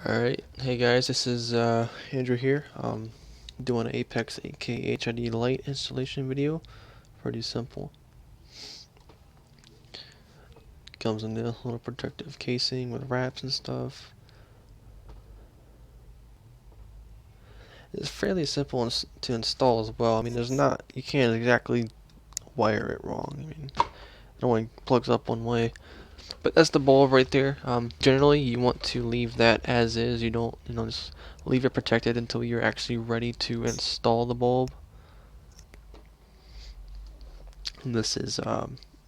Alright, hey guys, this is Andrew here. Doing an Apex 8K HID light installation video. Pretty simple. Comes in the little protective casing with wraps and stuff. It's fairly simple to install as well. I mean, you can't exactly wire it wrong. I mean, it only plugs up one way. But that's the bulb right there. Generally, you want to leave that as is. You don't, just leave it protected until you're actually ready to install the bulb. And this is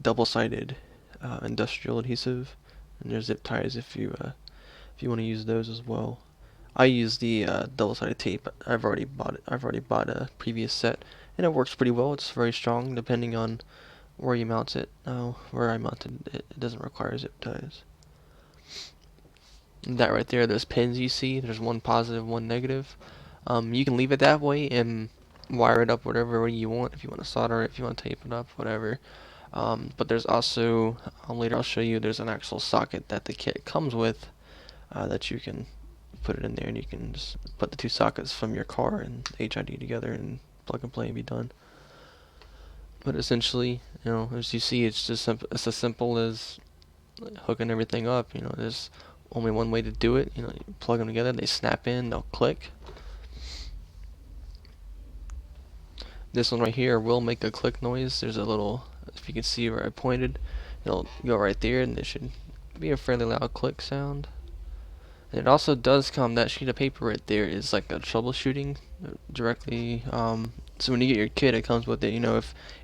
double-sided industrial adhesive, and there's zip ties if you want to use those as well. I use the double-sided tape. I've already bought it. I've already bought a previous set, and it works pretty well. It's very strong depending on where you mount it. Where I mounted it, it doesn't require zip ties. And that right there, those pins you see, there's one positive, one negative. You can leave it that way and wire it up whatever way you want. If you want to solder it, if you want to tape it up, whatever. But there's also, later I'll show you, there's an actual socket that the kit comes with that you can put it in there, and you can just put the two sockets from your car and HID together and plug and play and be done. But essentially, as you see, it's it's as simple as hooking everything up. There's only one way to do it. You plug them together, they snap in, they'll click. This one right here will make a click noise. There's a little, if you can see where I pointed, it'll go right there, and there should be a fairly loud click sound. And it also does come, that sheet of paper right there is like a troubleshooting directly. So when you get your kit, it comes with it.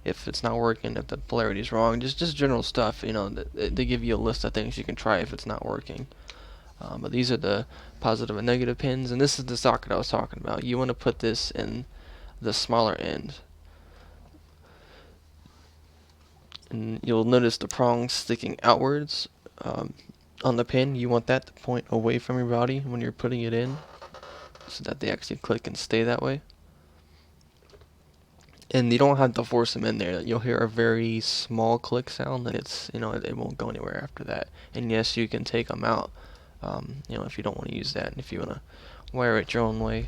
If it's not working, if the polarity is wrong, just general stuff. They give you a list of things you can try if it's not working. But these are the positive and negative pins, and this is the socket I was talking about. You want to put this in the smaller end, and you'll notice the prongs sticking outwards on the pin. You want that to point away from your body when you're putting it in, so that they actually click and stay that way. And you don't have to force them in there. You'll hear a very small click sound, and it won't go anywhere after that. And yes, you can take them out, if you don't want to use that, and if you want to wire it your own way.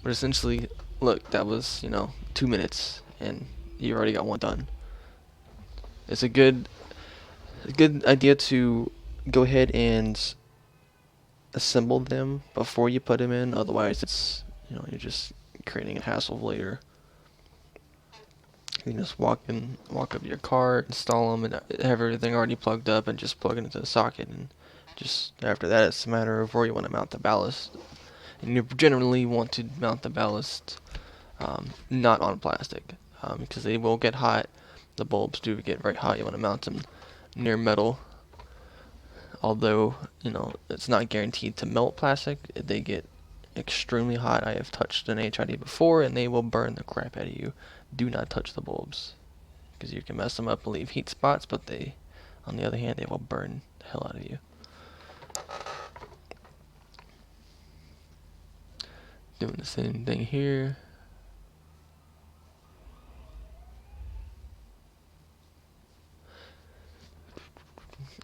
But essentially, look, that was 2 minutes, and you already got one done. It's a good idea to go ahead and assemble them before you put them in. Otherwise, you're just creating a hassle later. You can just walk up your car, install them, and have everything already plugged up, and just plug it into the socket. And just after that, it's a matter of where you want to mount the ballast. And you generally want to mount the ballast not on plastic, because they will get hot. The bulbs do get very hot. You want to mount them near metal. Although, it's not guaranteed to melt plastic. They get extremely hot. I have touched an HID before, and they will burn the crap out of you. Do not touch the bulbs, because you can mess them up and leave heat spots, but on the other hand, they will burn the hell out of you. Doing the same thing here.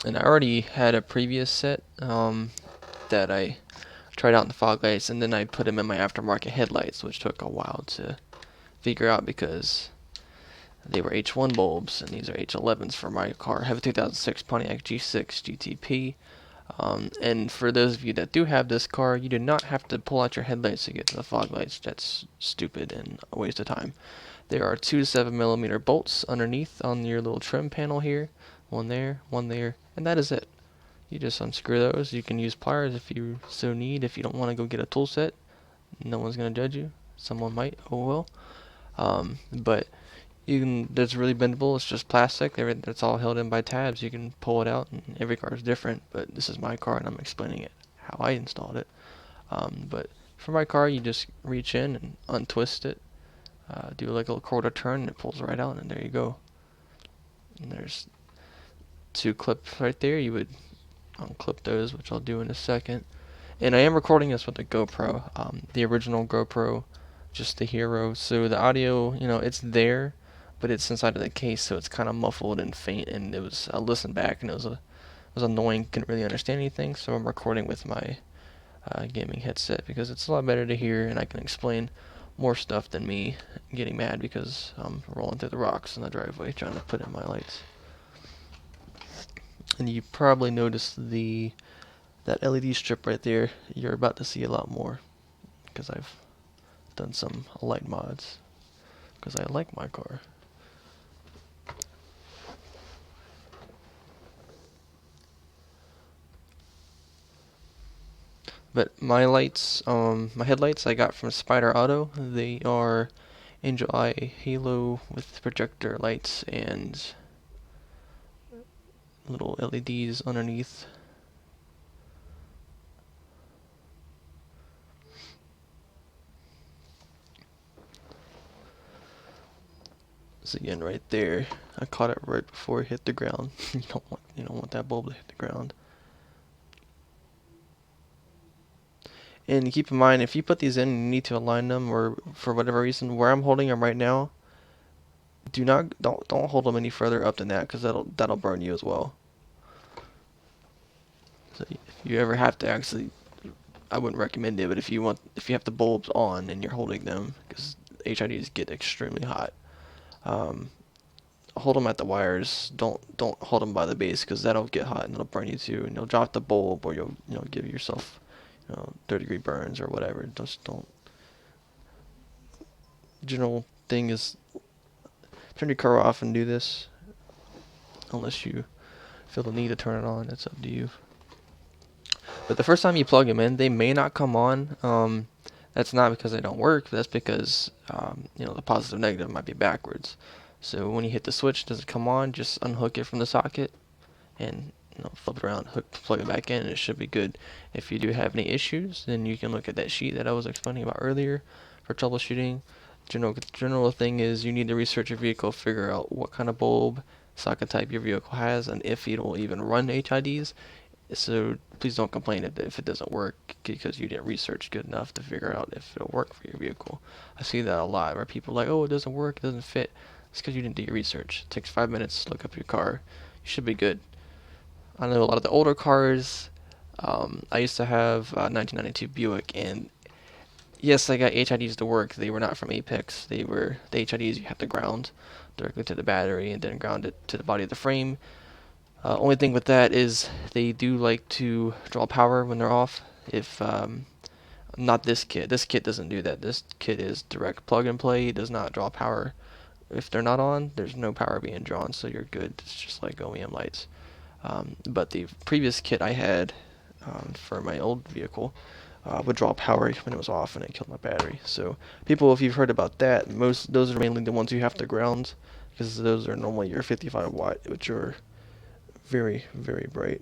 And I already had a previous set that I tried out in the fog lights, and then I put them in my aftermarket headlights, which took a while to figure out because they were H1 bulbs, and these are H11s for my car. I have a 2006 Pontiac G6 GTP. And for those of you that do have this car, you do not have to pull out your headlights to get to the fog lights. That's stupid and a waste of time. There are 2 to 7mm bolts underneath on your little trim panel here. One there, and that is it. You just unscrew those. You can use pliers if you so need. If you don't want to go get a tool set, no one's going to judge you. Someone might, oh well. But that's really bendable. It's just plastic. It's all held in by tabs. You can pull it out, and every car is different. But this is my car, and I'm explaining it how I installed it. But for my car, you just reach in and untwist it, do like a little quarter turn, and it pulls right out, and there you go. And there's 2 clips right there. You would unclip those, which I'll do in a second. And I am recording this with a GoPro, the original GoPro, just the Hero. So the audio, it's there, but it's inside of the case, so it's kind of muffled and faint. And I listened back, and it was was annoying, couldn't really understand anything, so I'm recording with my gaming headset because it's a lot better to hear and I can explain more stuff than me getting mad because I'm rolling through the rocks in the driveway trying to put in my lights. And you probably noticed that LED strip right there. You're about to see a lot more because I've done some light mods because I like my car. But my lights, my headlights I got from Spyder Auto. They are Angel Eye Halo with projector lights and little LEDs underneath. So again, right there, I caught it right before it hit the ground. You don't want that bulb to hit the ground. And keep in mind, if you put these in, you need to align them, or for whatever reason, where I'm holding them right now, don't hold them any further up than that, because that'll burn you as well. So if you ever have to actually, I wouldn't recommend it, but if you have the bulbs on and you're holding them, because HIDs get extremely hot, hold them at the wires. Don't hold them by the base, because that'll get hot and it'll burn you too, and you'll drop the bulb, or you'll give yourself 30-degree burns or whatever. Just don't. General thing is turn your car off and do this, unless you feel the need to turn it on. It's up to you. But the first time you plug them in, they may not come on. That's not because they don't work. That's because the positive negative might be backwards. So when you hit the switch, does it come on? Just unhook it from the socket and flip it around, plug it back in, and it should be good. If you do have any issues, then you can look at that sheet that I was explaining about earlier for troubleshooting. General thing is you need to research your vehicle, figure out what kind of bulb socket type your vehicle has, and if it'll even run HIDs. So please don't complain if it doesn't work, because you didn't research good enough to figure out if it'll work for your vehicle. I see that a lot where people are like, oh, it doesn't work, it doesn't fit. It's because you didn't do your research. It takes 5 minutes to look up your car. You should be good. I know a lot of the older cars. I used to have a 1992 Buick, and yes, I got HIDs to work. They were not from Apex. They were the HIDs you have to ground directly to the battery and then ground it to the body of the frame. Only thing with that is they do like to draw power when they're off. If not this kit. This kit doesn't do that. This kit is direct plug and play. It does not draw power. If they're not on, there's no power being drawn, so you're good. It's just like OEM lights. But the previous kit I had for my old vehicle would draw power when it was off, and it killed my battery. So people, if you've heard about that, those are mainly the ones you have to ground, because those are normally your 55 watt, which are very, very bright.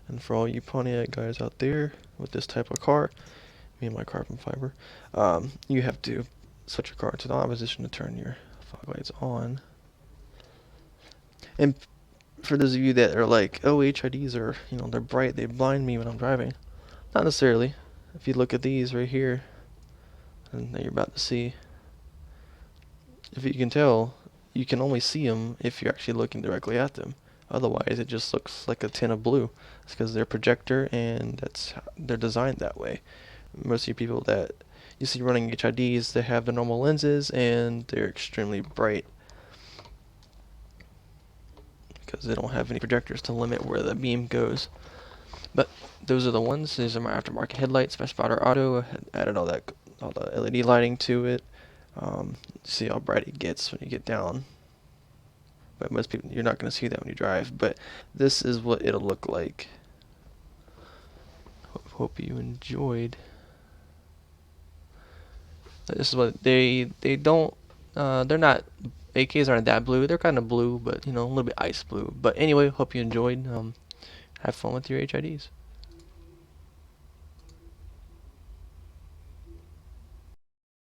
And for all you Pontiac guys out there with this type of car, me and my carbon fiber, you have to switch your car to the on position to turn your fog lights on. And for those of you that are like, oh, HIDs are, they're bright, they blind me when I'm driving. Not necessarily. If you look at these right here, and that you're about to see, if you can tell, you can only see them if you're actually looking directly at them. Otherwise, it just looks like a tin of blue. It's because they're projector, and they're designed that way. Most of you people that you see running HIDs, they have the normal lenses, and they're extremely bright because they don't have any projectors to limit where the beam goes. But those are the ones. These are my aftermarket headlights by Spyder Auto. I added all the LED lighting to it. See how bright it gets when you get down. But most people, you're not going to see that when you drive. But this is what it'll look like. Hope you enjoyed. This is what they don't. They're not. AKs aren't that blue. They're kind of blue, but a little bit ice blue. But anyway, hope you enjoyed. Have fun with your HIDs.